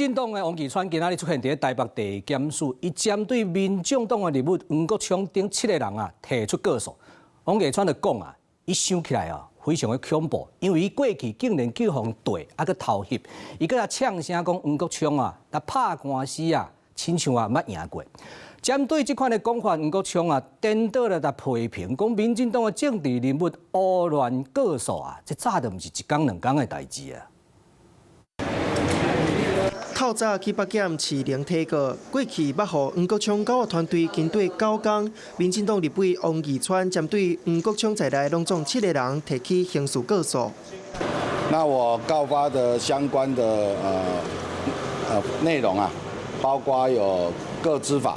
进党的王岐川今仔日出现伫台北地检署，伊针对民众党的人物黄国昌等7个人啊提出告诉。王岐川就讲啊，伊想起来啊非常的恐怖，因为伊过去竟然去互逮，啊个偷袭，伊搁啊呛声讲黄国昌啊，那拍官司啊，亲像啊捌赢过。针对这款的讲法，黄国昌啊颠倒了来批评，讲民进党的政治人物胡乱告诉啊，这早就毋是一天两天的代志啊。 透早去北检市零体告，过去捌互黄国昌教学团队跟对9天，民进党立委王岐川针对黄国昌在内拢总7个人提起刑事告诉。那我告发的相关的内容啊，包括有个资法、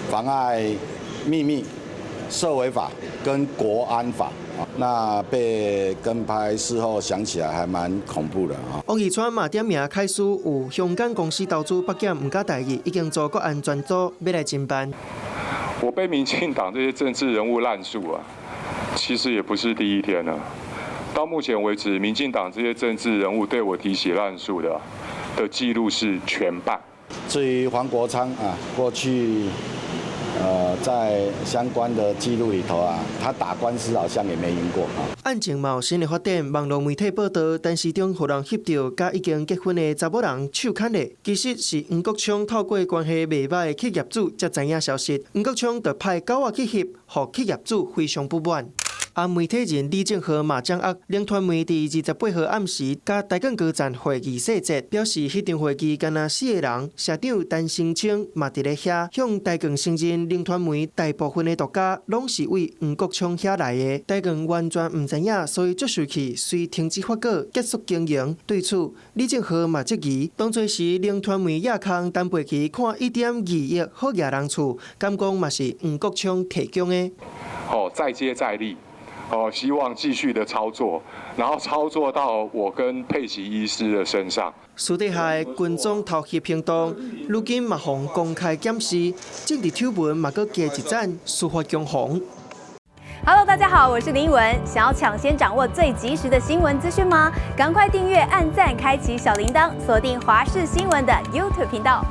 妨碍秘密、涉违法跟国安法。 那被跟拍事后想起来还蛮恐怖的啊！王岐川嘛点名开始有香港公司投资北检唔假代志，已经做国安专组要来侦办。我被民进党这些政治人物滥诉啊，其实也不是第一天了。到目前为止，民进党这些政治人物对我提起滥诉的记录是全败。至于黄国昌啊，过去。 在相关的记录里头啊，他打官司好像也没赢过啊。案情嘛有新的发展，网络媒体报道，电视中互人翕到甲已经结婚的查某人手牵的，其实是黄国昌透过关系袂歹的企业主才知影消息。黄国昌就派狗仔去翕，互企业主非常不满。 而媒体人李正和嘛掌握领团媒伫28号暗时，甲台港高站会议细节，表示迄场会议敢若4个人，社长陈生清嘛伫咧遐，向台港承认领团媒大部分的独家拢是为黄国昌遐来的，台港完全毋知影，所以接受去随停止发稿，结束经营。对此，李正和嘛质疑，当作是领团媒亚空单背去看1.2亿好野人厝，敢讲嘛是黄国昌提供的。再接再厉。 希望继续的操作，然后操作到我跟佩奇医师的身上。私底下的群众偷袭行动，如今嘛逢公开检视，政治丑闻嘛搁加一盏司法攻防。Hello， 大家好，我是林文。想要抢先掌握最及时的新闻资讯吗？赶快订阅、按赞、开启小铃铛，锁定华视新闻的 YouTube 频道。